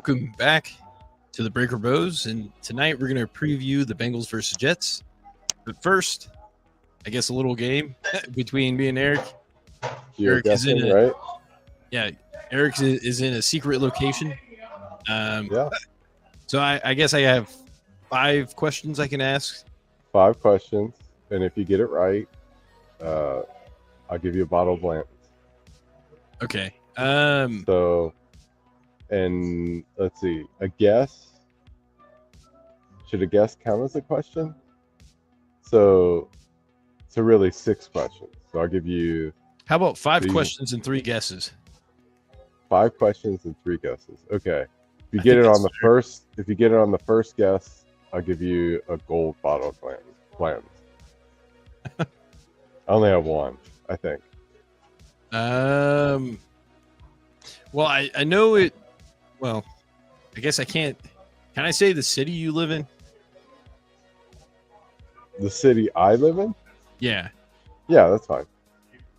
Welcome back to the Breaker Broz, and tonight we're going to preview the Bengals versus Jets. But first, I guess a little game between me and Eric. You're Eric is in guessing, a right? yeah. Eric is in a secret location. Yeah. So I guess I have 5 questions I can ask. 5 questions, and if you get it right, I'll give you a bottle of Blanton's. Okay. So, and let's see, a guess. Should a guess count as a question? So really 6 questions. So I'll give you How about 5 these- questions and 3 guesses? 5 questions and 3 guesses. Okay. If you I get think it on that's the fair. if you get it on the first guess, I'll give you a gold bottle of Blanton's. I only have 1, I think. Well, I know it. Well, I guess I can't. Can I say the city you live in? The city I live in? Yeah. Yeah, that's fine.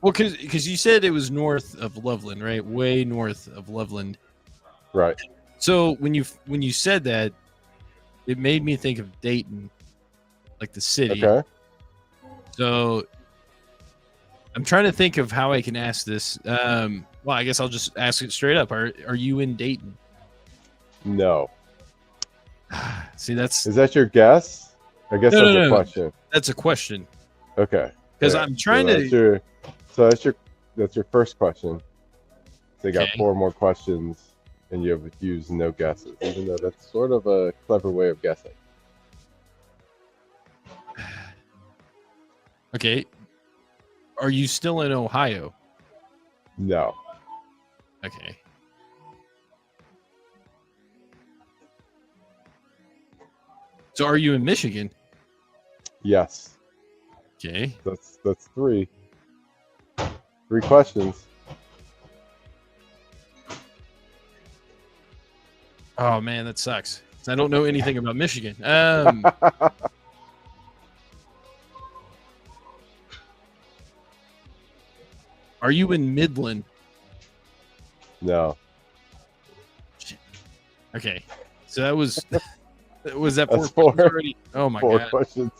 Well, because you said it was north of Loveland, right? Way north of Loveland. Right. So when you said that, it made me think of Dayton, like the city. Okay. So I'm trying to think of how I can ask this. Well, I guess I'll just ask it straight up. Are you in Dayton? No. See, that's Is that your guess? I guess No, that's no, a no. question. that's a question. Okay. Because Yeah. I'm trying so to. that's your first question. So you got Okay. 4 more questions, and you have used no guesses, even though that's sort of a clever way of guessing. Okay. Are you still in Ohio? No. Okay. So are you in Michigan? Yes. Okay. That's 3. 3 questions. Oh man, that sucks. I don't know anything about Michigan. Are you in Midland? No. Okay. So that was that 4 That's 4. questions already? Oh my 4 god. questions.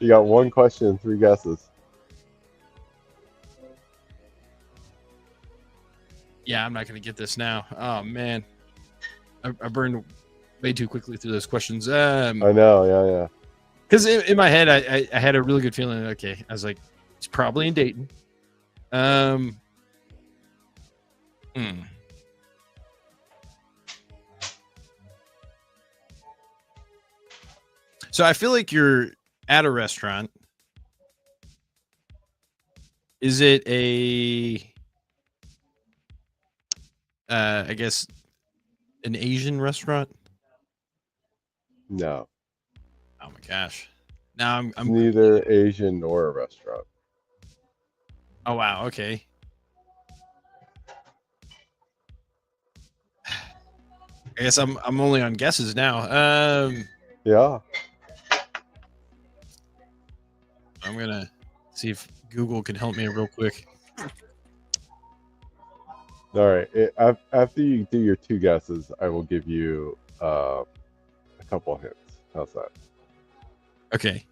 You got 1 question and 3 guesses. Yeah, I'm not gonna get this now. Oh man. I burned way too quickly through those questions. I know. Yeah. Because in my head, I had a really good feeling. Okay, I was like, it's probably in Dayton. So I feel like you're at a restaurant. Is it I guess, an Asian restaurant? No. Oh my gosh. Now I'm Neither Asian nor a restaurant. Oh wow, okay. I guess I'm only on guesses now. Yeah. I'm gonna see if Google can help me real quick. All right. After you do your 2 guesses, I will give you a couple hints. How's that? Okay.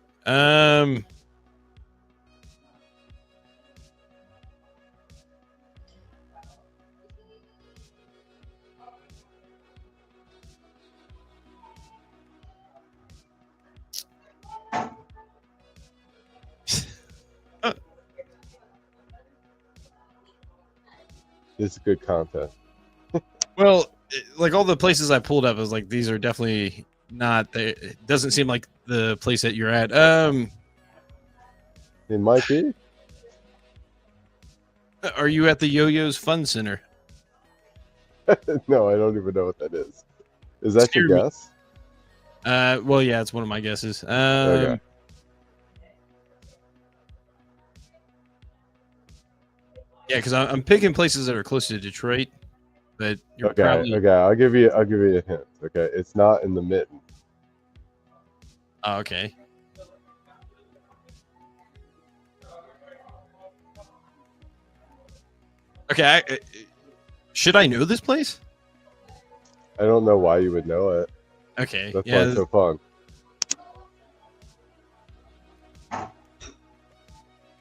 This is good content. Well, like all the places I pulled up, I was like, these are definitely not. It doesn't seem like the place that you're at. It might be. Are you at the Yo-Yo's Fun Center? No, I don't even know what that is. Is that your Scare me. guess? Well, yeah, it's one of my guesses. Okay. Yeah, because I'm picking places that are close to Detroit, but you're Okay. probably. Okay. I'll give you a hint. Okay. It's not in the mitten. Oh, okay. Okay. Should I know this place? I don't know why you would know it. Okay. That's why Yeah. it's so fun.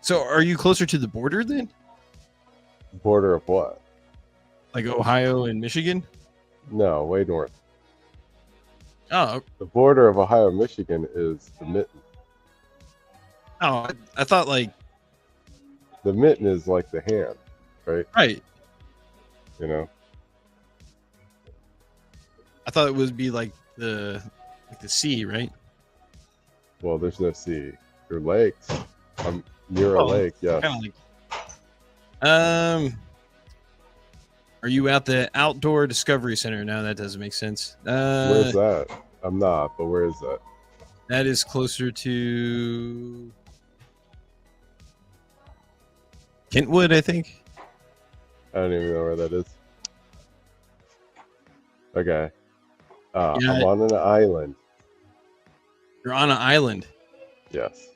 So are you closer to the border then? Border of what? Like Ohio and Michigan? No, way north. Oh, The border of Ohio and Michigan is the mitten. oh, I thought like The mitten is like the hand, right? right. You know. I thought it would be like the sea, right? Well, there's no sea. There are lakes. I'm near a Oh, lake. Yes. Kind of like. Are you at the Outdoor Discovery Center? No, that doesn't make sense. Where's that? I'm not, but where is that? That is closer to Kentwood, I think. I don't even know where that is. Okay. Yeah. I'm on an island. You're on an island. Yes.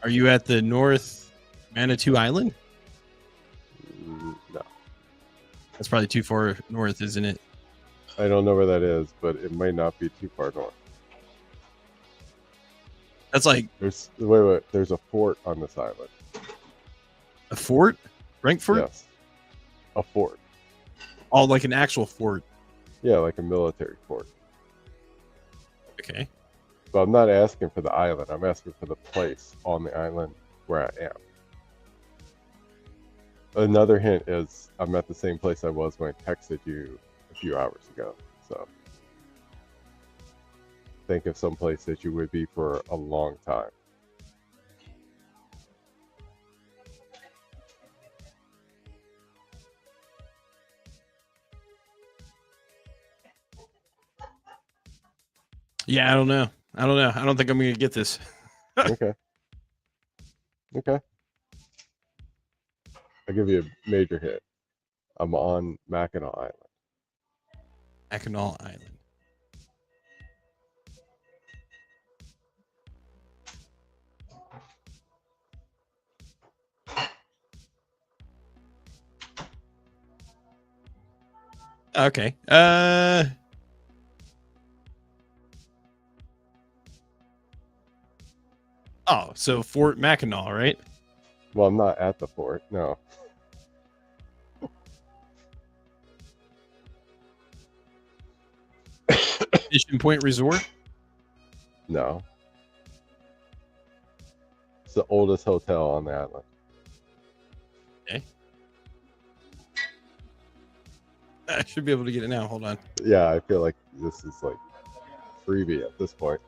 Are you at the North Manitou Island? No. That's probably too far north, isn't it? I don't know where that is, but it might not be too far north. That's like Wait. There's a fort on this island. a fort? Frankfurt? Yes. A fort. Oh, like an actual fort. Yeah, like a military fort. Okay. But I'm not asking for the island. I'm asking for the place on the island where I am. Another hint is I'm at the same place I was when I texted you a few hours ago. So think of some place that you would be for a long time. Yeah, I don't know. I don't think I'm going to get this. Okay. Okay. I'll give you a major hit. I'm on Mackinac Island. Mackinac Island. Okay. Oh, so Fort Mackinac, right? Well, I'm not at the fort. No. Mission Point Resort. No. It's the oldest hotel on the island. Okay. I should be able to get it now. Hold on. Yeah, I feel like this is like freebie at this point.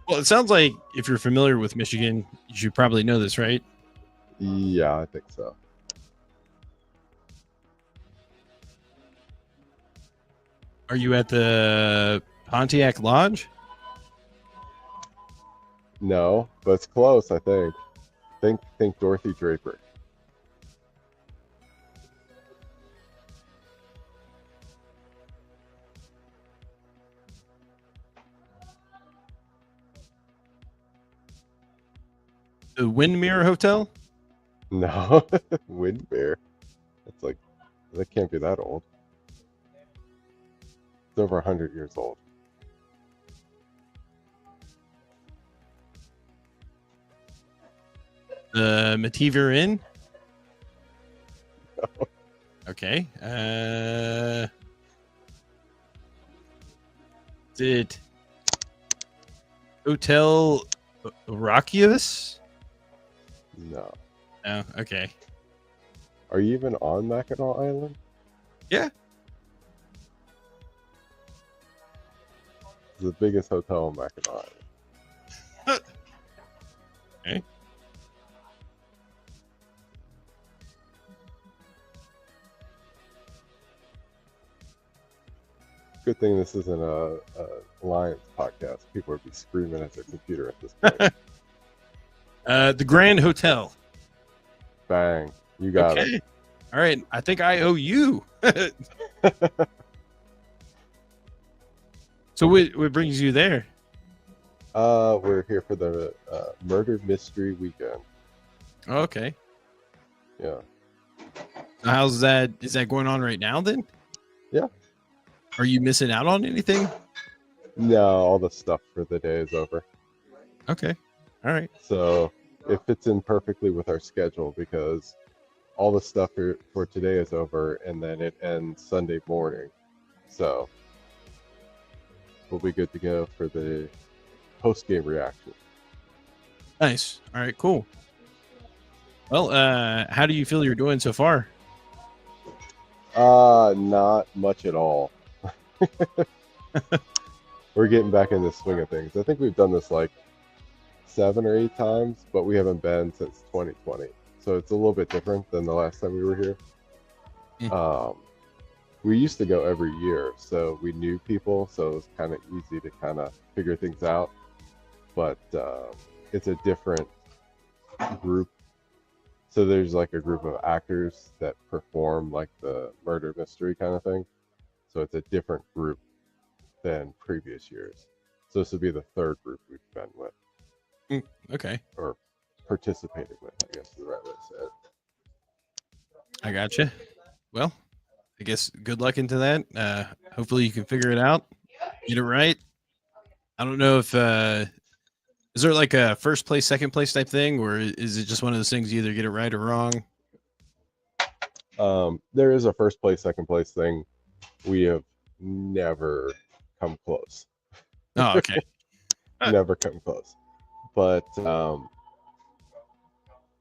Well, it sounds like if you're familiar with Michigan, you should probably know this, right? Yeah, I think so. Are you at the Pontiac Lodge? No, but it's close, I think. Think Dorothy Draper. The Windmere Hotel? No, Windbear. It's like that can't be that old. It's over 100 years old. The Mativer Inn? No. Okay. Did Hotel Rockius? No. No. Okay. Are you even on Mackinac Island? Yeah. It's the biggest hotel on Mackinac Island. Okay. Good thing this isn't a Alliance podcast. People would be screaming at their computer at this point. The Grand Hotel. Bang. You got it. All right. I think I owe you. So what brings you there? We're here for the murder mystery weekend. Oh, okay. Yeah. How's that? Is that going on right now then? Yeah. Are you missing out on anything? No, all the stuff for the day is over. Okay. All right. So it fits in perfectly with our schedule because all the stuff for today is over and then it ends Sunday morning. So we'll be good to go for the post-game reaction. Nice. All right, cool. Well, how do you feel you're doing so far? Not much at all. We're getting back in the swing of things. I think we've done this like 7 or 8 times, but we haven't been since 2020. So it's a little bit different than the last time we were here. We used to go every year, so we knew people, so it was kind of easy to kind of figure things out. But it's a different group. So there's like a group of actors that perform like the murder mystery kind of thing. So it's a different group than previous years. So this would be the third group we've been with. Okay. Or participated with, I guess is the right way to say it. I gotcha. Well, I guess good luck into that. Hopefully you can figure it out, get it right. I don't know if is there like a first place, second place type thing, or is it just one of those things you either get it right or wrong? There is a first place, second place thing. We have never come close. Oh, okay. Never come close. But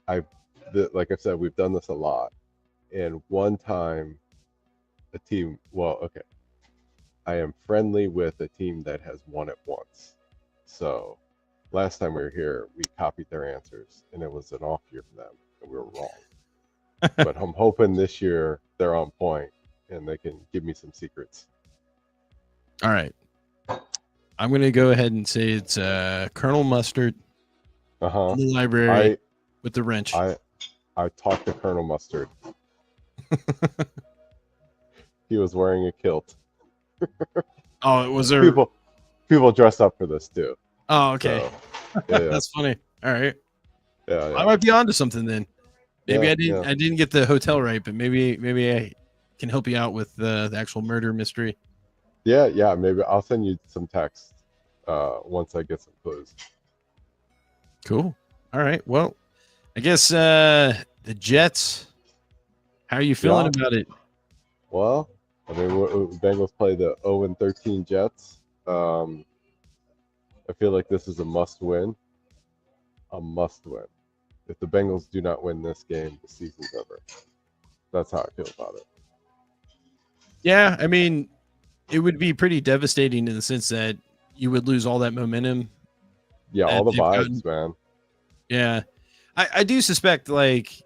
like I said, we've done this a lot. And one time, I am friendly with a team that has won it once. So last time we were here, we copied their answers, and it was an off year for them, and we were wrong. But I'm hoping this year they're on point, and they can give me some secrets. All right. I'm going to go ahead and say it's Colonel Mustard in the library with the wrench. I talked to Colonel Mustard. He was wearing a kilt. Oh, was there people dress up for this too? Oh, okay. So, yeah. That's funny. All right. Yeah. I might be onto something then. Maybe Yeah, I didn't get the hotel right, but maybe I can help you out with the actual murder mystery. Yeah. Maybe I'll send you some text once I get some clues. Cool. All right. Well, I guess the Jets. How are you feeling about it? Well, I mean, Bengals play the 0-13 Jets. I feel like this is a must-win. A must-win. If the Bengals do not win this game, the season's over. That's how I feel about it. Yeah, I mean, it would be pretty devastating in the sense that you would lose all that momentum. Yeah, all the vibes, man. Yeah. I do suspect, like,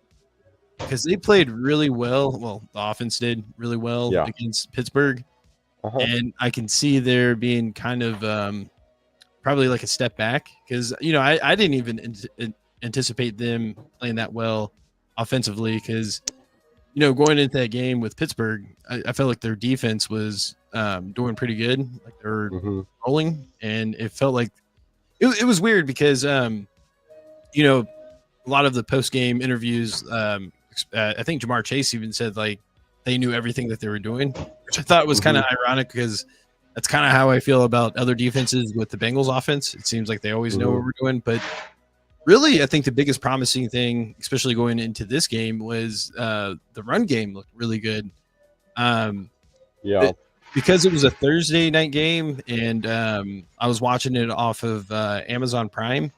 because they played really well. Well, the offense did really well against Pittsburgh. And I can see there being kind of probably like a step back because, I didn't even anticipate them playing that well offensively because, going into that game with Pittsburgh, I felt like their defense was doing pretty good. Like they were rolling, and it felt like it was weird because, a lot of the post-game interviews, I think Jamar Chase even said like they knew everything that they were doing, which I thought was kind of ironic because that's kind of how I feel about other defenses with the Bengals offense. It seems like they always know what we're doing, but really, I think the biggest promising thing, especially going into this game, was the run game looked really good. Because it was a Thursday night game, and I was watching it off of Amazon Prime.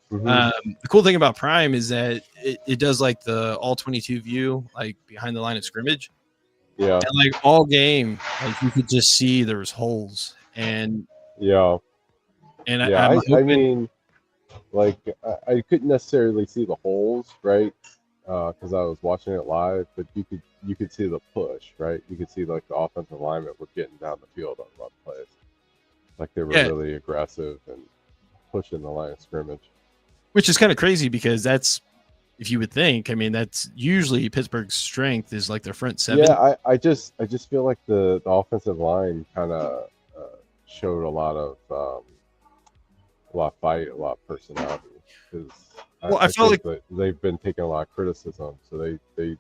The cool thing about Prime is that it does like the all 22 view, like behind the line of scrimmage. Yeah. And like all game, like you could just see there was holes. And I mean, like I couldn't necessarily see the holes, right? Because I was watching it live, but you could see the push, right? You could see like the offensive linemen were getting down the field on run plays, like they were really aggressive and pushing the line of scrimmage. Which is kind of crazy because that's, if you would think, I mean, that's usually Pittsburgh's strength is like their front seven. Yeah, I just feel like the offensive line kind of showed a lot of fight, a lot of personality. Because I felt like that they've been taking a lot of criticism, so they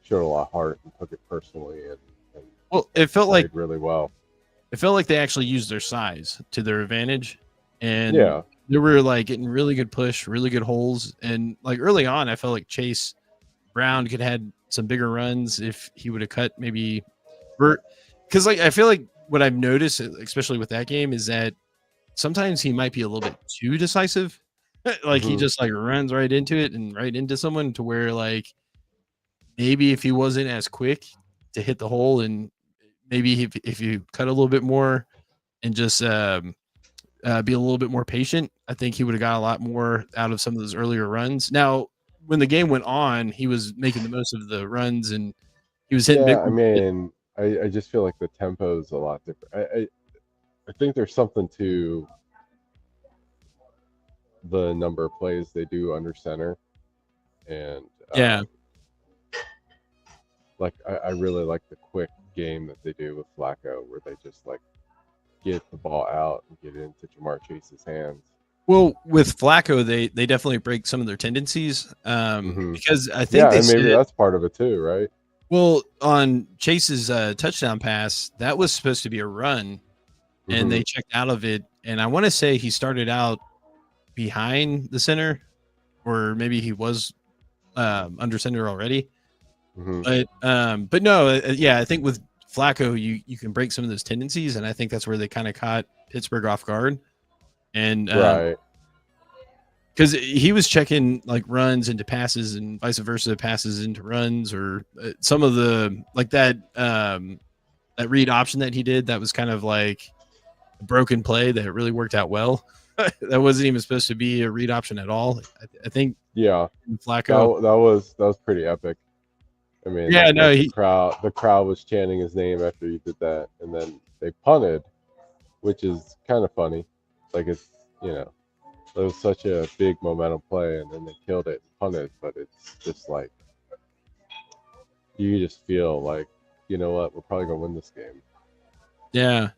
showed a lot of heart and took it personally, and it felt like really well. It felt like they actually used their size to their advantage, and yeah, they were like getting really good push, really good holes, and like early on, I felt like Chase Brown could have had some bigger runs if he would have cut maybe, because like I feel like what I've noticed, especially with that game, is that sometimes he might be a little bit too decisive. Like he just like runs right into it and right into someone to where like maybe if he wasn't as quick to hit the hole and maybe if you cut a little bit more and just be a little bit more patient, I think he would have got a lot more out of some of those earlier runs. Now, when the game went on, he was making the most of the runs and he was hitting big. I mean, I just feel like the tempo is a lot different. I think there's something to the number of plays they do under center, and like I really like the quick game that they do with Flacco, where they just like get the ball out and get it into Jamar Chase's hands. Well, with Flacco, they definitely break some of their tendencies because I think maybe that's part of it too, right? Well, on Chase's touchdown pass, that was supposed to be a run, and they checked out of it. And I want to say he started out behind the center, or maybe he was under center already. But no, I think with Flacco, you can break some of those tendencies, and I think that's where they kind of caught Pittsburgh off guard. And because he was checking like runs into passes and vice versa, passes into runs, or some of the like that that read option that he did that was kind of like a broken play that really worked out well. That wasn't even supposed to be a read option at all. I think Flacco that was pretty epic. I mean, the crowd was chanting his name after he did that, and then they punted, which is kind of funny. Like it's it was such a big momentum play, and then they killed it and punted, but it's just like you just feel like, you know what, we're probably gonna win this game. Yeah.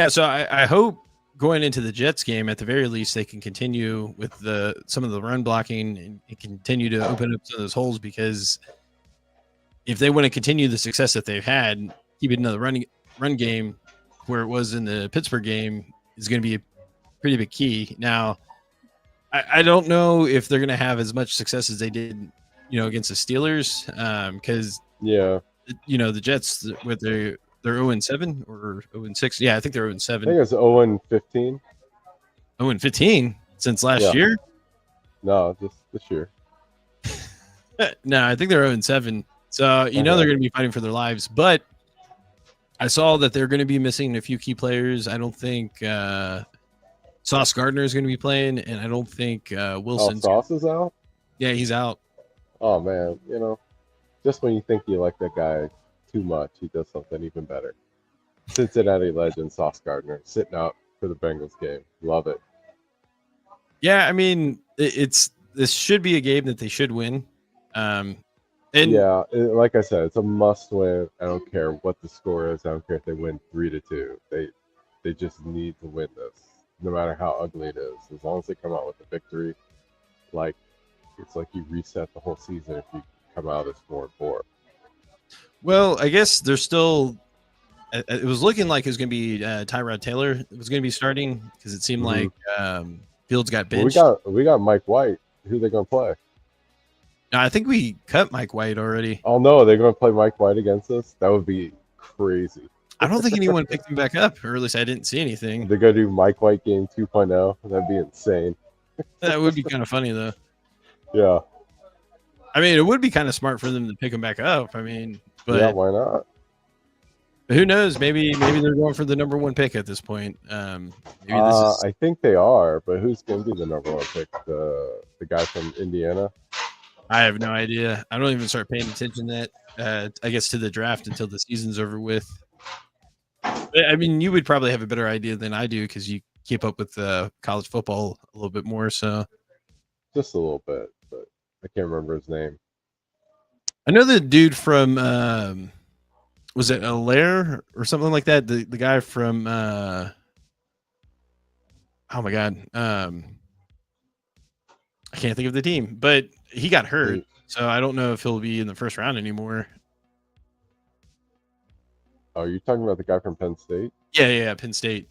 So I hope going into the Jets game, at the very least, they can continue with some of the run blocking and continue to open up some of those holes, because if they want to continue the success that they've had, keep it another run game where it was in the Pittsburgh game is going to be a pretty big key. Now, I don't know if they're going to have as much success as they did, against the Steelers, because the Jets with their 0-7 or 0-6. Yeah, I think they're 0-7. I think it's 0-15. 0-15 since last year? No, just this year. No, I think they're 0-7. So, they're going to be fighting for their lives. But I saw that they're going to be missing a few key players. I don't think Sauce Gardner is going to be playing, and I don't think Wilson. Sauce is out? Yeah, he's out. Oh, man. Just when you think you like that guy too much, he does something even better. Cincinnati legend Sauce Gardner sitting out for the Bengals game. Love it. Yeah, I mean, this should be a game that they should win. Like I said, it's a must win. I don't care what the score is. I don't care if they win 3-2. They just need to win this, no matter how ugly it is. As long as they come out with a victory, like it's like you reset the whole season if you come out as 4-4. Well, I guess there's still. It was looking like it was going to be Tyrod Taylor. It was going to be starting because it seemed like Fields got benched. Well, we got Mike White. Who are they going to play? No, I think we cut Mike White already. Oh no, they're going to play Mike White against us. That would be crazy. I don't think anyone picked him back up, or at least I didn't see anything. They're going to do Mike White game 2.0. That'd be insane. That would be kind of funny though. Yeah. I mean, it would be kind of smart for them to pick him back up. I mean, but yeah, why not? Who knows? Maybe they're going for the number one pick at this point. I think they are, but who's going to be the number one pick? The guy from Indiana? I have no idea. I don't even start paying attention to that. I guess to the draft until the season's over with. I mean, you would probably have a better idea than I do because you keep up with college football a little bit more. So just a little bit, but I can't remember his name. I know the dude from was it Allaire or something like that? The guy from oh my god, I can't think of the team, but he got hurt, so I don't know if he'll be in the first round anymore. Oh, you're talking about the guy from Penn State? Yeah, Penn State.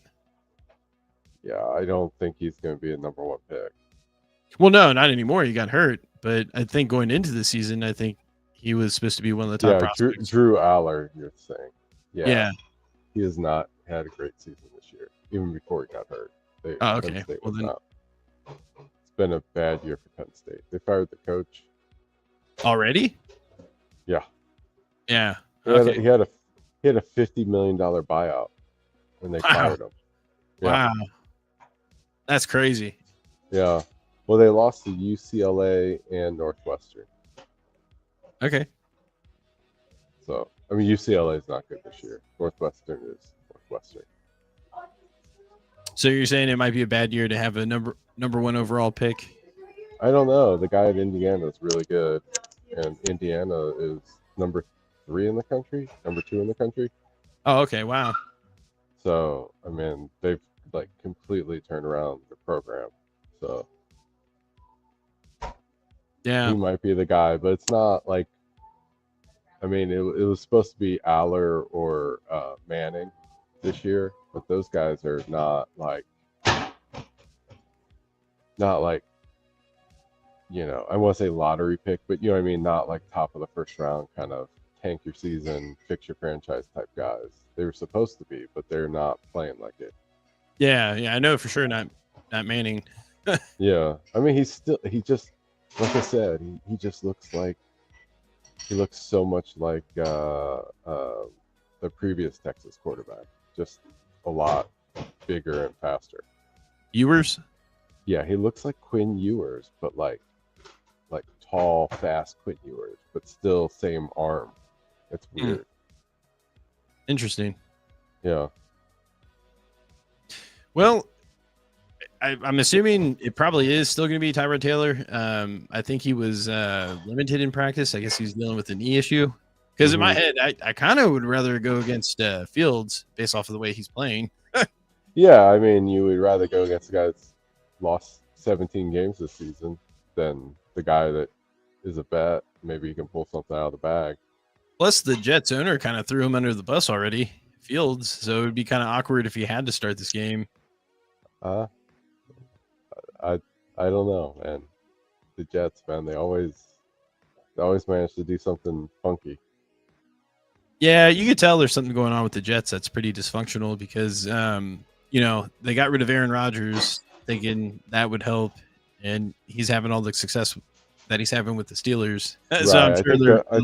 Yeah, I don't think he's going to be a number 1 pick. Well, no, not anymore. He got hurt, but I think going into the season, I think he was supposed to be one of the top prospects. Drew Aller, you're saying. Yeah. He has not had a great season this year, even before he got hurt. Okay. Well, then, it's been a bad year for Penn State. They fired the coach. Already? Yeah. Yeah. Okay. He had a $50 million buyout, and they fired him. Yeah. Wow. That's crazy. Yeah. Well, they lost to UCLA and Northwestern. Okay. So, I mean, UCLA is not good this year. Northwestern is Northwestern. So you're saying it might be a bad year to have a number 1 overall pick? I don't know. The guy at Indiana is really good, and Indiana is number 3 in the country, number 2 in the country. Oh, okay. Wow. So, I mean, they've like completely turned around the program. So, yeah, he might be the guy, but it's not like. I mean, it was supposed to be Aller or Manning this year, but those guys are not like, you know, I want to say lottery pick, but you know what I mean? Not like top of the first round kind of tank your season, fix your franchise type guys. They were supposed to be, but they're not playing like it. Yeah, I know for sure not Manning. Yeah, I mean, he just, like I said, he just looks like, he looks so much like the previous Texas quarterback, just a lot bigger and faster. Ewers? Yeah, he looks like Quinn Ewers, but like tall, fast Quinn Ewers, but still same arm. It's weird. Interesting. Yeah. Well, I'm assuming it probably is still going to be Tyrod Taylor. I think he was limited in practice. I guess he's dealing with a knee issue. Because in my head, I kind of would rather go against Fields based off of the way he's playing. Yeah, I mean, you would rather go against the guy that's lost 17 games this season than the guy that is a bet. Maybe he can pull something out of the bag. Plus, the Jets owner kind of threw him under the bus already, Fields. So it would be kind of awkward if he had to start this game. I don't know, man. The Jets, man, they always manage to do something funky. Yeah, you could tell there's something going on with the Jets that's pretty dysfunctional because, you know, they got rid of Aaron Rodgers thinking that would help, and he's having all the success that he's having with the Steelers. Right. So I'm sure I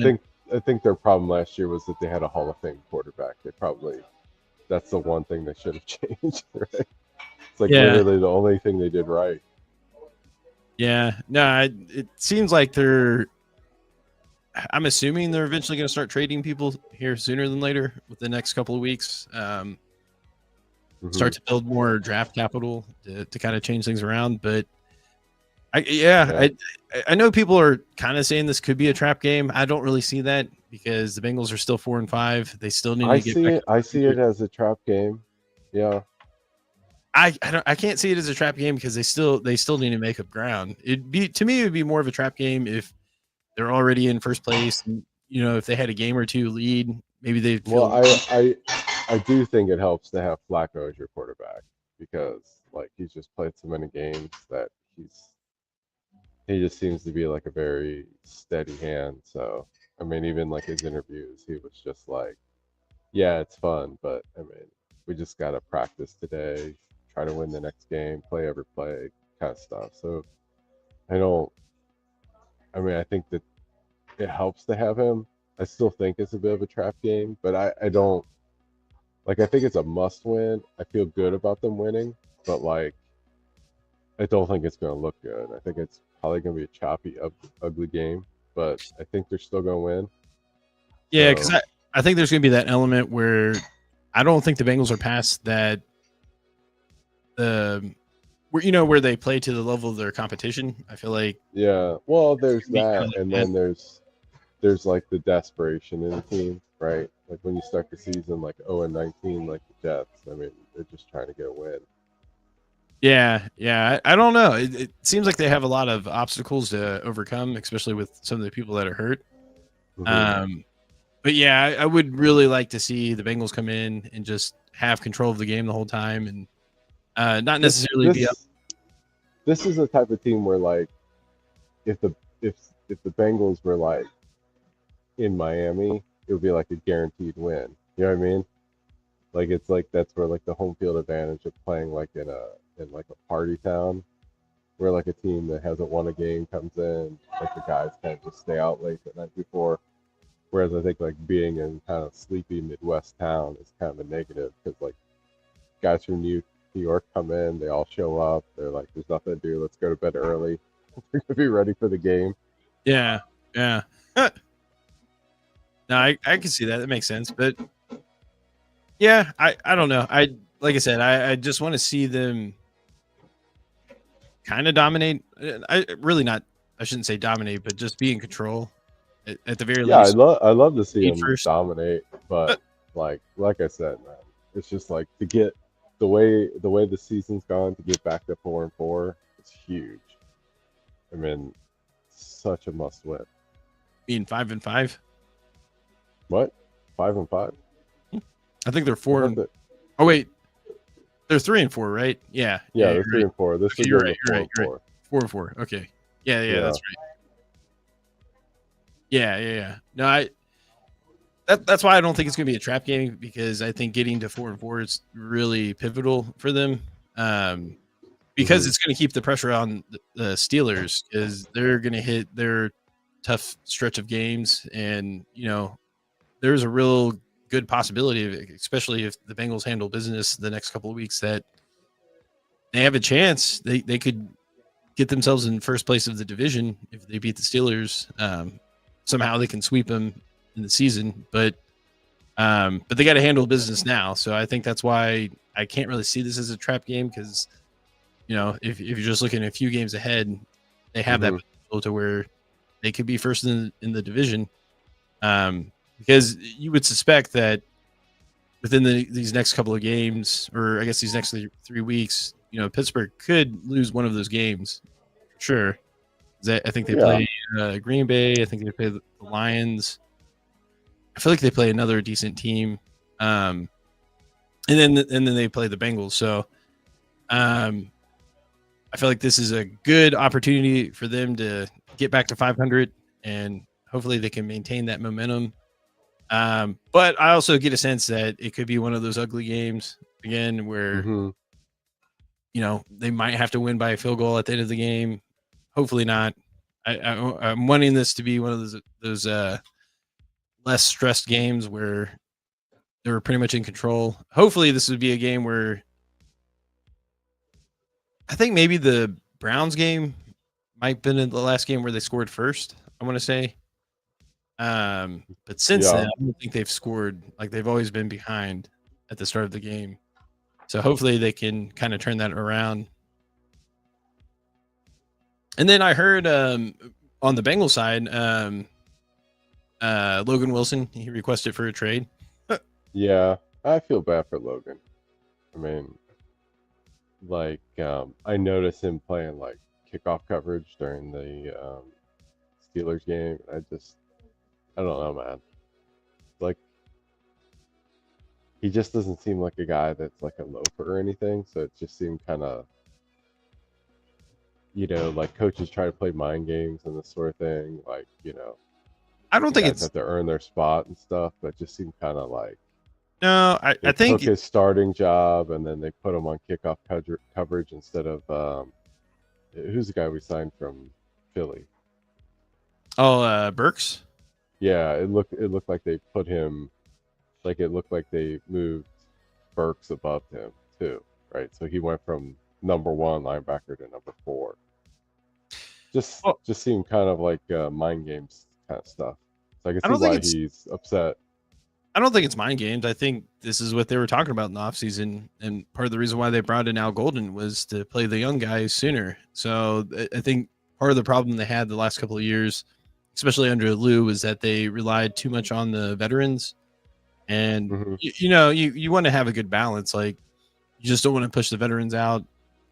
think their problem last year was that they had a Hall of Fame quarterback. That's the one thing they should have changed, right? It's like literally the only thing they did right. Yeah, no, it seems like I'm assuming they're eventually going to start trading people here sooner than later with the next couple of weeks. Start to build more draft capital to kind of change things around. But I know people are kind of saying this could be a trap game. I don't really see that because the Bengals are still 4-5. They still need to get back. I see it as a trap game. Yeah. I can't see it as a trap game because they still need to make up ground. To me, it would be more of a trap game if they're already in first place. And, you know, if they had a game or two lead, maybe they'd feel. Well, I do think it helps to have Flacco as your quarterback because like he's just played so many games that he just seems to be like a very steady hand. So I mean, even like his interviews, he was just like, yeah, it's fun, but I mean, we just gotta practice today. Try to win the next game, play every play, kind of stuff. So I think that it helps to have him. I still think it's a bit of a trap game, but I don't like. I think it's a must win. I feel good about them winning, but like, I don't think it's going to look good. I think it's probably going to be a choppy, ugly game, but I think they're still going to win. Yeah, because I think there's going to be that element where I don't think the Bengals are past that. Where they play to the level of their competition. I feel like well, there's that, and then there's like the desperation in the team, right? Like when you start the season like 0-19, like the Jets. I mean, they're just trying to get a win. Yeah, yeah. I don't know. It seems like they have a lot of obstacles to overcome, especially with some of the people that are hurt. Hmm. Um, but yeah, I would really like to see the Bengals come in and just have control of the game the whole time, and not This necessarily be up. this this is the type of team where like if the if if the Bengals were like in Miami, it would be like a guaranteed win. You know what I mean? Like it's like that's where like the home field advantage of playing like in like a party town where like a team that hasn't won a game comes in, like the guys kind of just stay out late the night before. Whereas I think like being in kind of sleepy Midwest town is kind of a negative because like guys from New York come in, they all show up, they're like, "There's nothing to do, let's go to bed early. We're gonna be ready for the game." Yeah, yeah. No, I can see that. That makes sense. But yeah, I don't know. I like I said, I just want to see them kind of dominate. I really not. I shouldn't say dominate, but just be in control at the very Yeah, least. I love to see Lead them first. dominate, but But like I said, man, it's just like to get the way the season's gone to get back to 4-4, it's huge. I mean, such a must win. being 5-5. What? 5-5? I think they're I four. thought that. Oh wait, they're 3-4, right? Yeah, yeah. Yeah, they're You're three right. and four. This Okay, would you're go right. to You're four right. and You're right. four. 4-4. Okay. Yeah, yeah. That's Yeah. right. Yeah, yeah, yeah. No, that's why I don't think it's gonna be a trap game because I think getting to 4-4 is really pivotal for them. Because Hmm. it's going to keep the pressure on the Steelers because they're going to hit their tough stretch of games, and there's a real good possibility, especially if the Bengals handle business the next couple of weeks, that they have a chance. They could get themselves in first place of the division if they beat the Steelers. Somehow they can sweep them in the season, but they got to handle business now. So I think that's why I can't really see this as a trap game because if you're just looking a few games ahead, they have that Hmm. potential to where they could be first in the division. Because you would suspect that within these next couple of games, or I guess these next 3 weeks, Pittsburgh could lose one of those games for sure. I think they Yeah. play Green Bay. I think they play the Lions. I feel like they play another decent team, and then they play the Bengals. So um, I feel like this is a good opportunity for them to get back to 500, and hopefully they can maintain that momentum. But I also get a sense that it could be one of those ugly games again where Hmm. they might have to win by a field goal at the end of the game. Hopefully not. I'm wanting this to be one of those less stressed games where they're pretty much in control. Hopefully this would be a game where I think maybe the Browns game might have been in the last game where they scored first, I want to say. But since then, Yeah. I don't think they've scored. Like they've always been behind at the start of the game. So hopefully they can kind of turn that around. And then I heard on the Bengals side, Logan Wilson, he requested for a trade. Yeah. I feel bad for Logan. I mean, like I noticed him playing like kickoff coverage during the Steelers game. I don't know, man. Like he just doesn't seem like a guy that's like a loafer or anything. So it just seemed kind of, like coaches try to play mind games and this sort of thing. Like, I don't the think guys it's have to earn their spot and stuff, but it just seemed kind of like no. I they think took his starting job and then they put him on kickoff coverage instead of who's the guy we signed from Philly? Burks. Yeah, it looked like they put him like it looked like they moved Burks above him too, right? So he went from number one linebacker to number four. Well, Just seemed kind of like mind games kind of stuff. So I can I see don't think why it's he's upset. I don't think it's mind games. I think this is what they were talking about in the offseason. And part of the reason why they brought in Al Golden was to play the young guys sooner. So I think part of the problem they had the last couple of years, especially under Lou, was that they relied too much on the veterans. And Hmm. you want to have a good balance. Like you just don't want to push the veterans out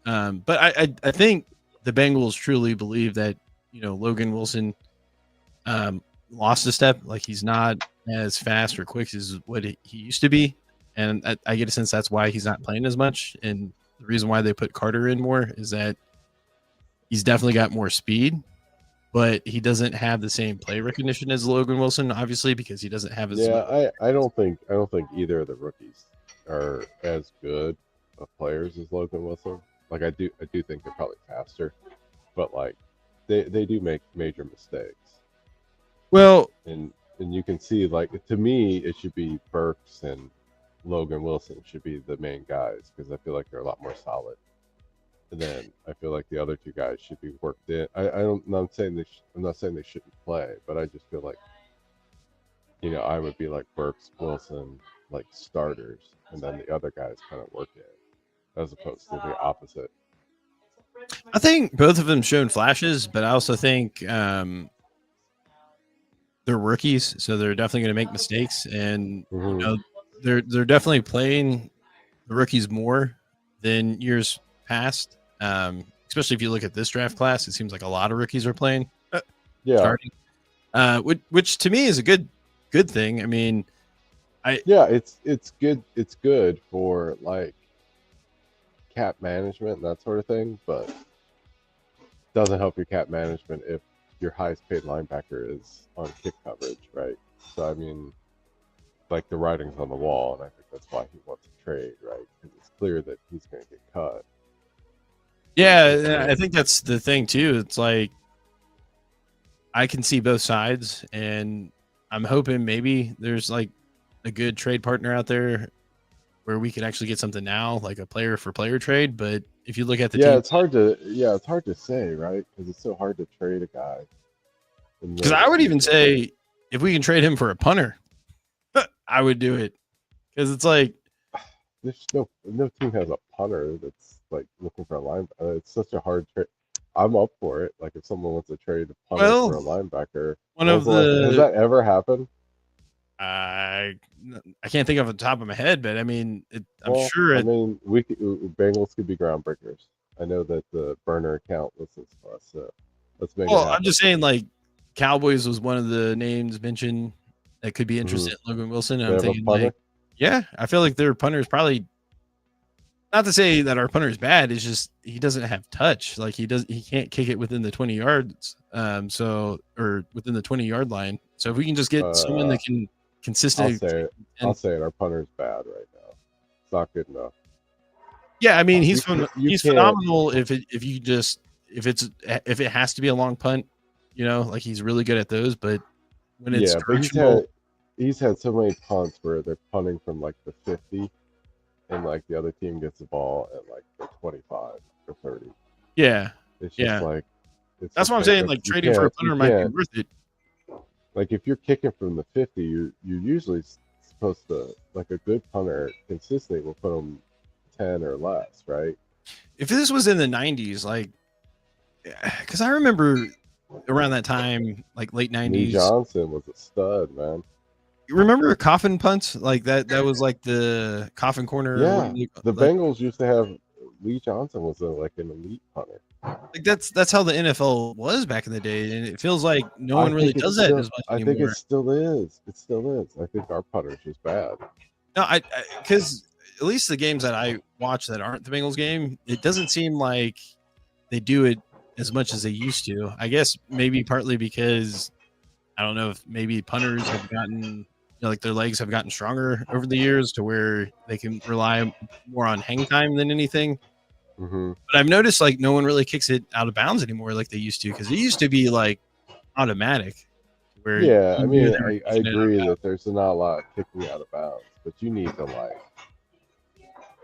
But I think the Bengals truly believe that, Logan Wilson lost a step. Like, he's not as fast or quick as what he used to be. And I get a sense that's why he's not playing as much. And the reason why they put Carter in more is that he's definitely got more speed, but he doesn't have the same play recognition as Logan Wilson, obviously, because he doesn't have as I don't think either of the rookies are as good of players as Logan Wilson. Like, I do think they're probably faster, but like they do make major mistakes. Well, and you can see, like, to me, it should be Burks and Logan Wilson should be the main guys, because I feel like they're a lot more solid. And then I feel like the other two guys should be worked in. I'm not saying they shouldn't play, but I just feel like, I would be like Burks, Wilson, like starters, and then the other guys kind of work in, as opposed to the opposite. I think both of them shown flashes, but I also think they're rookies, so they're definitely going to make mistakes, and they're definitely playing the rookies more than years past. Especially if you look at this draft class, it seems like a lot of rookies are playing. Starting, which to me is a good thing. I mean, it's good. It's good for like cap management and that sort of thing, but doesn't help your cap management if your highest paid linebacker is on kick coverage, right? So I mean, like, the writing's on the wall, and I think that's why he wants to trade, right? Because it's clear that he's going to get cut. Yeah, I think that's the thing too. It's like, I can see both sides, and I'm hoping maybe there's like a good trade partner out there where we can actually get something now, like a player for player trade. But if you look at the team, it's hard to say, right? Because it's so hard to trade a guy. Because I would even say, if we can trade him for a punter, I would do it, because it's like, there's no team has a punter that's like looking for a line. It's such a hard trade. I'm up for it. Like, if someone wants to trade a punter for a linebacker, has that ever happened? I can't think of the top of my head, but I mean, I'm sure. Bengals could be groundbreakers. I know that the burner account listens to us, so let's make it happen. I'm just saying, like, Cowboys was one of the names mentioned that could be interested in Logan Wilson. And I'm thinking, like, I feel like their punter is probably, not to say that our punter is bad. It's just he doesn't have touch. Like, he can't kick it within the 20 yards. Or within the 20-yard line. So if we can just get someone that can consistently, I'll say it. Our punter is bad right now. It's not good enough. Yeah, I mean, he's phenomenal if it has to be a long punt. Like, he's really good at those. But when it's he's had so many punts where they're punting from like the 50, and like the other team gets the ball at like the 25 or 30. Yeah, it's just like, that's what I'm saying. Like, trading for a punter might be worth it. Like, if you're kicking from the 50, you're usually supposed to, like, a good punter consistently will put them 10 or less, right? If this was in the 90s, like, because I remember around that time, like late 90s, Lee Johnson was a stud, man. You remember coffin punts? Like, that was like the coffin corner. Yeah, the Bengals used to have Lee Johnson was like an elite punter. Like, that's how the NFL was back in the day, and it feels like no one really does that as much anymore. I think it still is. It still is. I think our punter's just bad. No, because at least the games that I watch that aren't the Bengals game, it doesn't seem like they do it as much as they used to. I guess maybe partly because, I don't know, if maybe punters have gotten, like, their legs have gotten stronger over the years to where they can rely more on hang time than anything. Mm-hmm. But I've noticed, like, no one really kicks it out of bounds anymore like they used to, because it used to be like automatic. Where I agree that there's not a lot of kicking out of bounds, but you need to, like,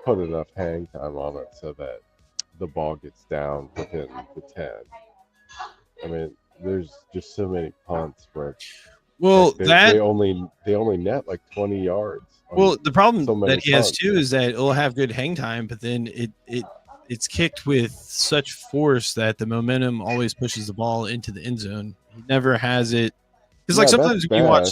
put enough hang time on it so that the ball gets down within the 10. I mean, there's just so many punts where they only net like 20 yards. Well, the problem that he has too is that it'll have good hang time, but then it's kicked with such force that the momentum always pushes the ball into the end zone. He never has it, because, like, sometimes when you watch,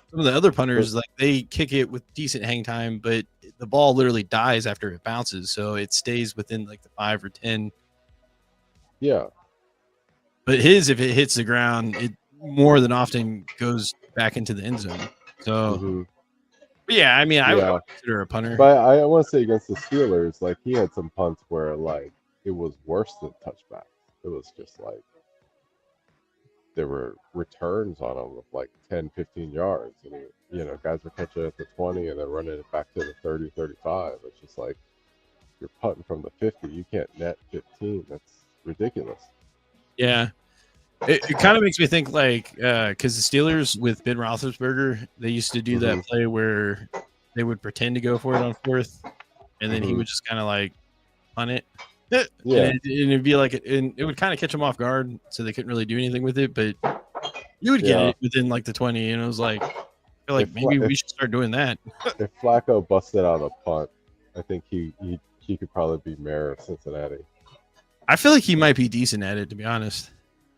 some of the other punters, like they kick it with decent hang time, but the ball literally dies after it bounces, so it stays within like the 5 or 10. Yeah. But his, if it hits the ground, it more than often goes back into the end zone. So, yeah, I mean, I would consider a punter. But I want to say against the Steelers, like he had some punts where like it was worse than touchbacks. It was just like there were returns on them of like 10, 15 yards. And, you know, guys were catching it at the 20 and then running it back to the 30, 35. It's just like you're punting from the 50. You can't net 15. That's ridiculous. Yeah. It kind of makes me think like, because the Steelers with Ben Roethlisberger, they used to do that play where they would pretend to go for it on 4th, and then he would just kind of like punt it. Yeah, and it'd be like, and it would kind of catch them off guard, so they couldn't really do anything with it. But you would get it within like the 20, and it was like, I feel like maybe we should start doing that. If Flacco busted out a punt, I think he could probably be mayor of Cincinnati. I feel like he might be decent at it, to be honest.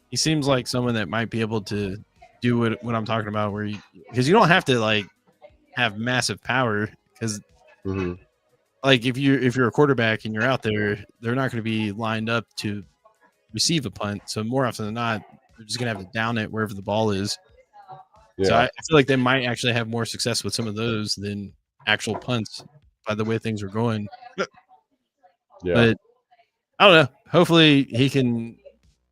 He seems like someone that might be able to do what I'm talking about, where because you don't have to like have massive power, because like if you're a quarterback and you're out there, they're not going to be lined up to receive a punt. So more often than not, they're just going to have to down it wherever the ball is. Yeah. So I feel like they might actually have more success with some of those than actual punts by the way things are going. Yeah. But I don't know. Hopefully he can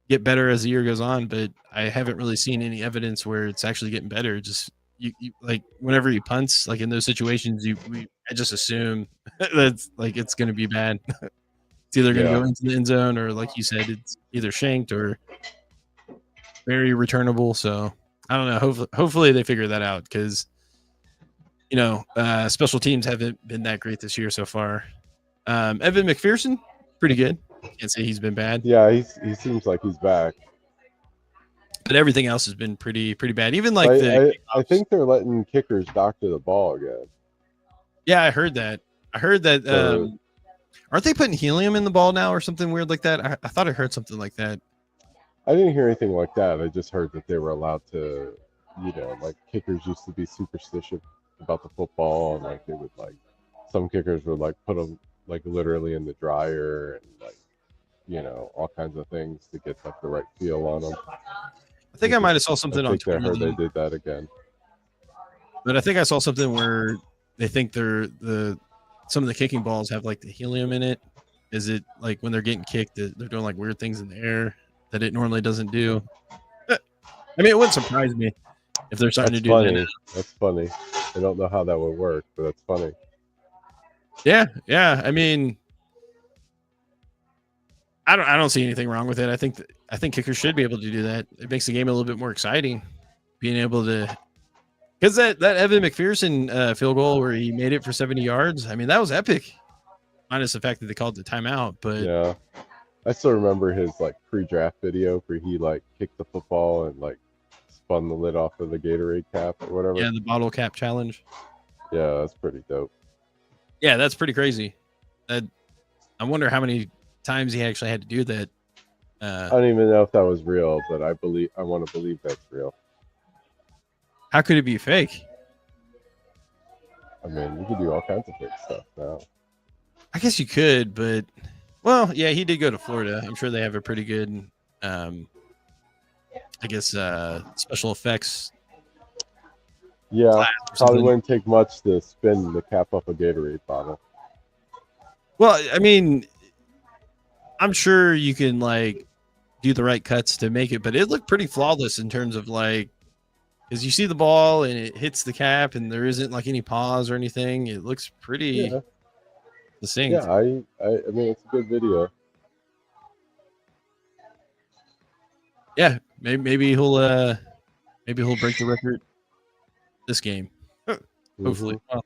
get better as the year goes on, but I haven't really seen any evidence where it's actually getting better. Just you like whenever he punts, like in those situations, I just assume that's like it's going to be bad. It's either going to go into the end zone, or like you said, it's either shanked or very returnable. So I don't know. Hopefully they figure that out, because you know special teams haven't been that great this year so far. Evan McPherson, pretty good. Can't say he's been bad. Yeah, he seems like he's back. But everything else has been pretty bad. Even like I think they're letting kickers doctor the ball again. Yeah, I heard that. Aren't they putting helium in the ball now or something weird like that? I thought I heard something like that. I didn't hear anything like that. I just heard that they were allowed to, you know, like kickers used to be superstitious about the football, and like they would like some kickers would like put them like literally in the dryer and like, you know, all kinds of things to get like the right feel on them. I think I might have saw something on Twitter. I heard they did that again. But I think I saw something where they think some of the kicking balls have like the helium in it. Is it like when they're getting kicked that they're doing like weird things in the air that it normally doesn't do? I mean, it wouldn't surprise me if they're starting to do that. That's funny. I don't know how that would work, but that's funny. Yeah. I mean, I don't see anything wrong with it. I think kickers should be able to do that. It makes the game a little bit more exciting, being able to, because that Evan McPherson field goal where he made it for 70 yards. I mean, that was epic. Minus the fact that they called the timeout, but yeah, I still remember his like pre-draft video where he like kicked the football and like spun the lid off of the Gatorade cap or whatever. Yeah, the bottle cap challenge. Yeah, that's pretty dope. Yeah, that's pretty crazy. I wonder how many times he actually had to do that. I don't even know if that was real, but I want to believe that's real. How could it be fake? I mean, you can do all kinds of fake stuff now. I guess you could, but well, yeah, he did go to Florida. I'm sure they have a pretty good, I guess, special effects. Yeah, probably wouldn't take much to spin the cap off a Gatorade bottle. Well, I mean, I'm sure you can like do the right cuts to make it, but it looked pretty flawless in terms of like, because you see the ball and it hits the cap and there isn't like any pause or anything. It looks pretty distinct. Yeah, I mean, it's a good video. Yeah, maybe he'll break the record this game. Hopefully. Well,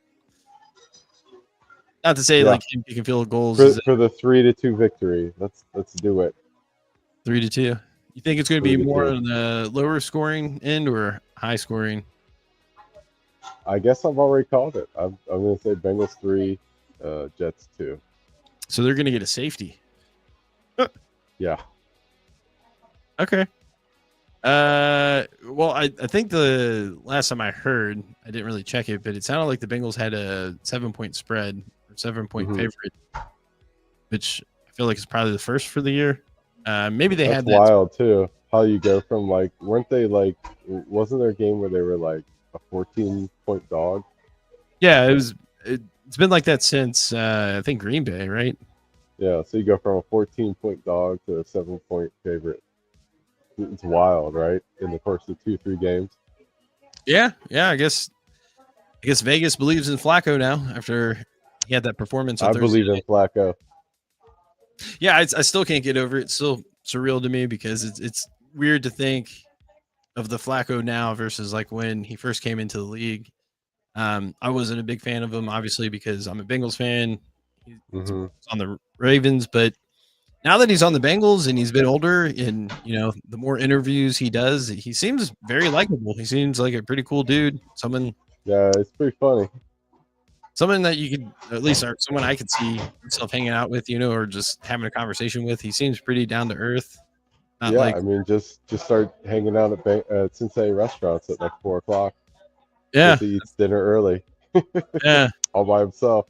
not to say like him kicking field goals for the 3-2 victory. Let's do it. 3-2. You think it's going to be more on the lower scoring end or high scoring? I guess I've already called it. I'm going to say Bengals 3, Jets 2. So they're going to get a safety. Yeah. Okay. Well, I think the last time I heard, I didn't really check it, but it sounded like the Bengals had a 7-point spread or 7-point favorite, which I feel like is probably the first for the year. Maybe they had that. That's wild too. How you go from like, weren't they like, wasn't there a game where they were like a 14-point dog? Yeah, it's been like that since I think Green Bay, right? Yeah, so you go from a 14-point dog to a 7-point favorite. It's wild, right? In the course of 2-3 games. Yeah. I guess Vegas believes in Flacco now after he had that performance. I believe in Flacco. Yeah, I still can't get over it. It's still surreal to me because it's weird to think of the Flacco now versus like when he first came into the league. I wasn't a big fan of him, obviously, because I'm a Bengals fan. He's on the Ravens, but now that he's on the Bengals and he's been older, and the more interviews he does, he seems very likable. He seems like a pretty cool dude. Yeah, it's pretty funny. Someone that you could at least, or someone I could see myself hanging out with, or just having a conversation with. He seems pretty down to earth. I mean, just start hanging out at Cincinnati restaurants at like 4:00. Yeah, he eats dinner early. Yeah, all by himself.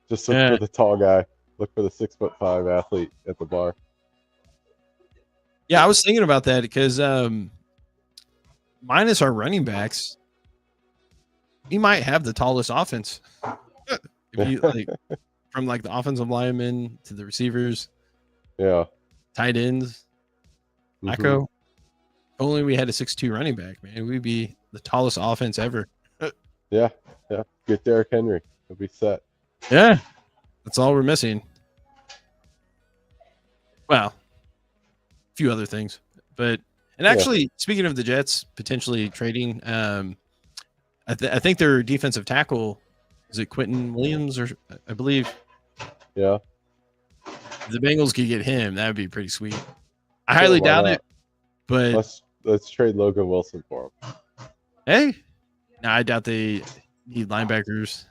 Just look for the tall guy. Look for the 6'5" athlete at the bar. Yeah, I was thinking about that because minus our running backs, he might have the tallest offense. If you from like the offensive linemen to the receivers, tight ends, Flacco. If only we had a 6'2" running back, man, we'd be the tallest offense ever. Yeah. Get Derrick Henry. He'll be set. Yeah, that's all we're missing. Well, a few other things, but actually, speaking of the Jets potentially trading, I think their defensive tackle, is it Quentin Williams, or I believe. Yeah. If the Bengals could get him, that would be pretty sweet. I highly doubt it, but let's trade Logan Wilson for him. Hey, no, I doubt they need linebackers.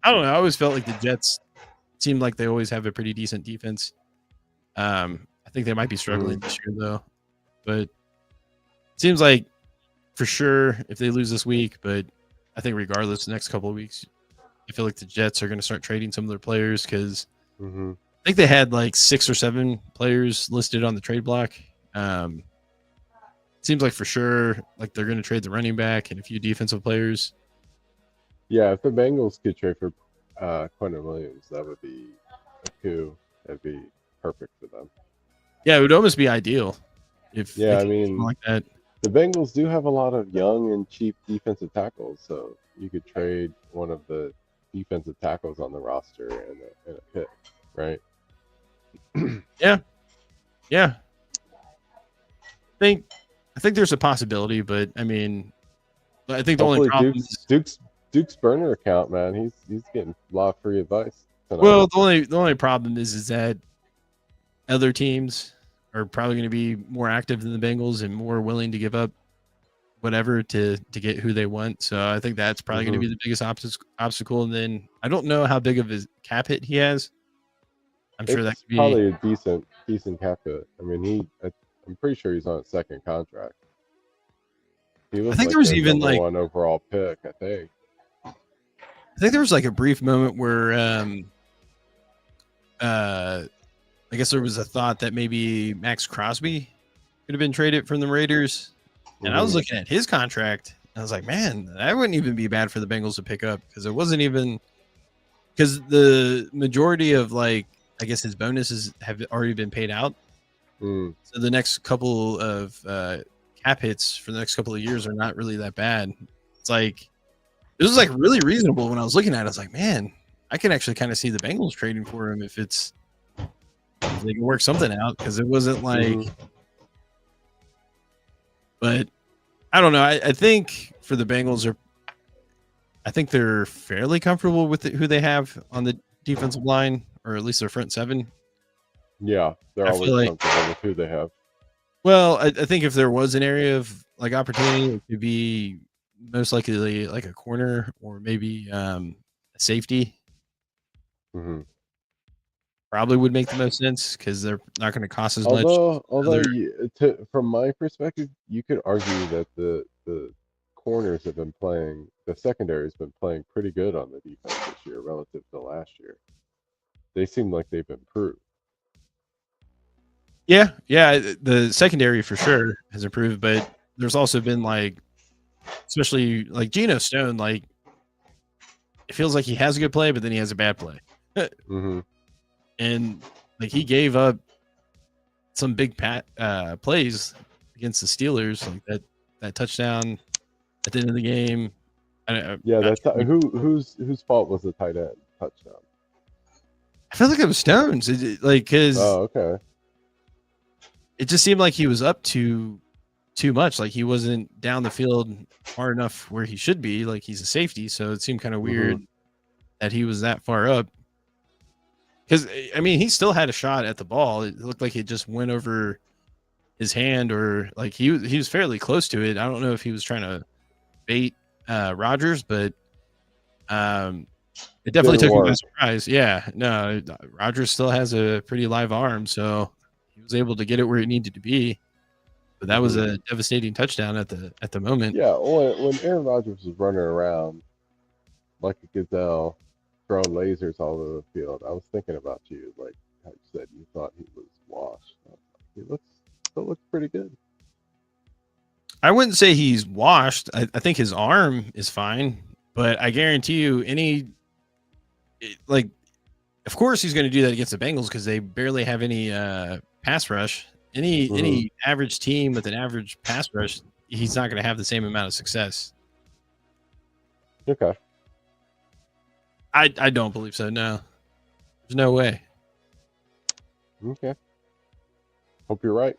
I don't know. I always felt like the Jets seemed like they always have a pretty decent defense. I think they might be struggling this year though, but it seems like for sure if they lose this week, but I think regardless, the next couple of weeks, I feel like the Jets are going to start trading some of their players because I think they had like 6 or 7 players listed on the trade block. Seems like for sure, like they're going to trade the running back and a few defensive players. Yeah, if the Bengals could trade for Quentin Williams, that would be a coup. That'd be perfect for them. Yeah, it would almost be ideal. I mean, like that. The Bengals do have a lot of young and cheap defensive tackles, so you could trade one of the defensive tackles on the roster and a pick, right? Yeah. I think there's a possibility, but I mean, I think the only problem is Duke's burner account, man. He's getting a lot of free advice tonight. Well, the only problem is that other teams are probably going to be more active than the Bengals and more willing to give up whatever to get who they want. So I think that's probably going to be the biggest obstacle. And then I don't know how big of a cap hit he has. I'm sure that could be probably a decent cap hit. I mean, I'm pretty sure he's on a second contract. He was, I think there was even like one overall pick. I think there was like a brief moment where I guess there was a thought that maybe Max Crosby could have been traded from the Raiders. And I was looking at his contract. And I was like, man, that wouldn't even be bad for the Bengals to pick up because it wasn't even because the majority of like, I guess his bonuses have already been paid out. So the next couple of cap hits for the next couple of years are not really that bad. It's like, this was like really reasonable when I was looking at it. I was like, man, I can actually kind of see the Bengals trading for him if they can work something out because it wasn't like. But I don't know. I think for the Bengals I think they're fairly comfortable with who they have on the defensive line, or at least their front seven. Yeah, they're always comfortable with who they have. Well, I think if there was an area of like opportunity, it could be most likely like a corner or maybe a safety. probably would make the most sense because they're not going to cost as much. Although from my perspective, you could argue that the corners have been playing, the secondary has been playing pretty good on the defense this year relative to last year. They seem like they've improved. Yeah, the secondary for sure has improved, but there's also been like, especially like Geno Stone, like it feels like he has a good play, but then he has a bad play. Mm-hmm. And like he gave up some big plays against the Steelers, like that touchdown at the end of the game. Whose fault was the tight end touchdown? I feel like it was Stone's, because okay. It just seemed like he was up too much. Like he wasn't down the field far enough where he should be. Like he's a safety, so it seemed kind of weird that he was that far up. Because I mean, he still had a shot at the ball. It looked like it just went over his hand, or like he was fairly close to it. I don't know if he was trying to bait Rodgers, but it definitely took him by surprise. Yeah, no, Rodgers still has a pretty live arm, so he was able to get it where it needed to be. But that was a devastating touchdown at the moment. Yeah, when Aaron Rodgers was running around like a gazelle, throwing lasers all over the field, I was thinking about you. Like how you said, you thought he was washed. He still looks pretty good. I wouldn't say he's washed. I think his arm is fine, but I guarantee you, of course he's going to do that against the Bengals because they barely have any pass rush. Any average team with an average pass rush, he's not going to have the same amount of success. Okay. I don't believe so. No, there's no way. Okay. Hope you're right.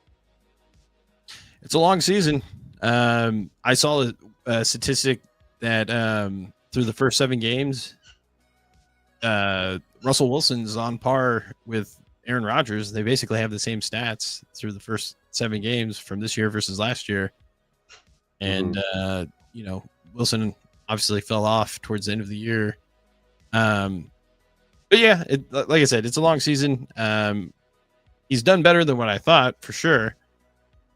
It's a long season. I saw a statistic that through the first 7 games, Russell Wilson's on par with Aaron Rodgers. They basically have the same stats through the first 7 games from this year versus last year. And, Wilson obviously fell off towards the end of the year. But yeah, like I said, it's a long season. He's done better than what I thought for sure,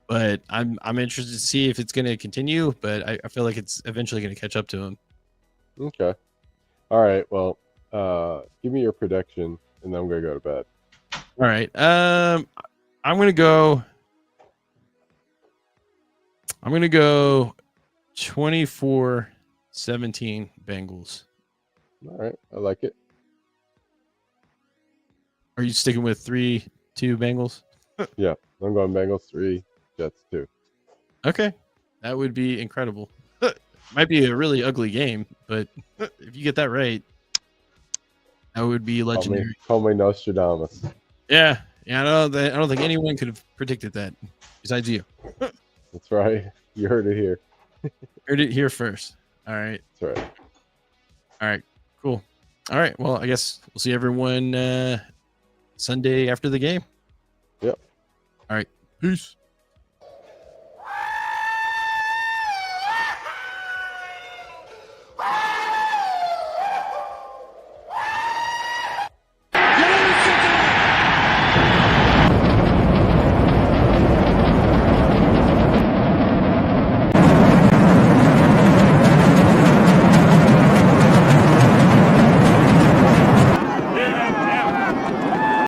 but I'm interested to see if it's going to continue, but I feel like it's eventually going to catch up to him. Okay. All right. Well, give me your prediction and then I'm going to go to bed. All right. I'm going to go 24-17 Bengals. All right. I like it. Are you sticking with 3-2 Bengals? Yeah. I'm going Bengals 3, Jets 2. Okay. That would be incredible. Might be a really ugly game, but if you get that right, that would be legendary. Call me Nostradamus. Yeah. I don't think anyone could have predicted that besides you. That's right. You heard it here. Heard it here first. All right. That's right. All right. Cool. All right. Well, I guess we'll see everyone Sunday after the game. Yep. All right. Peace.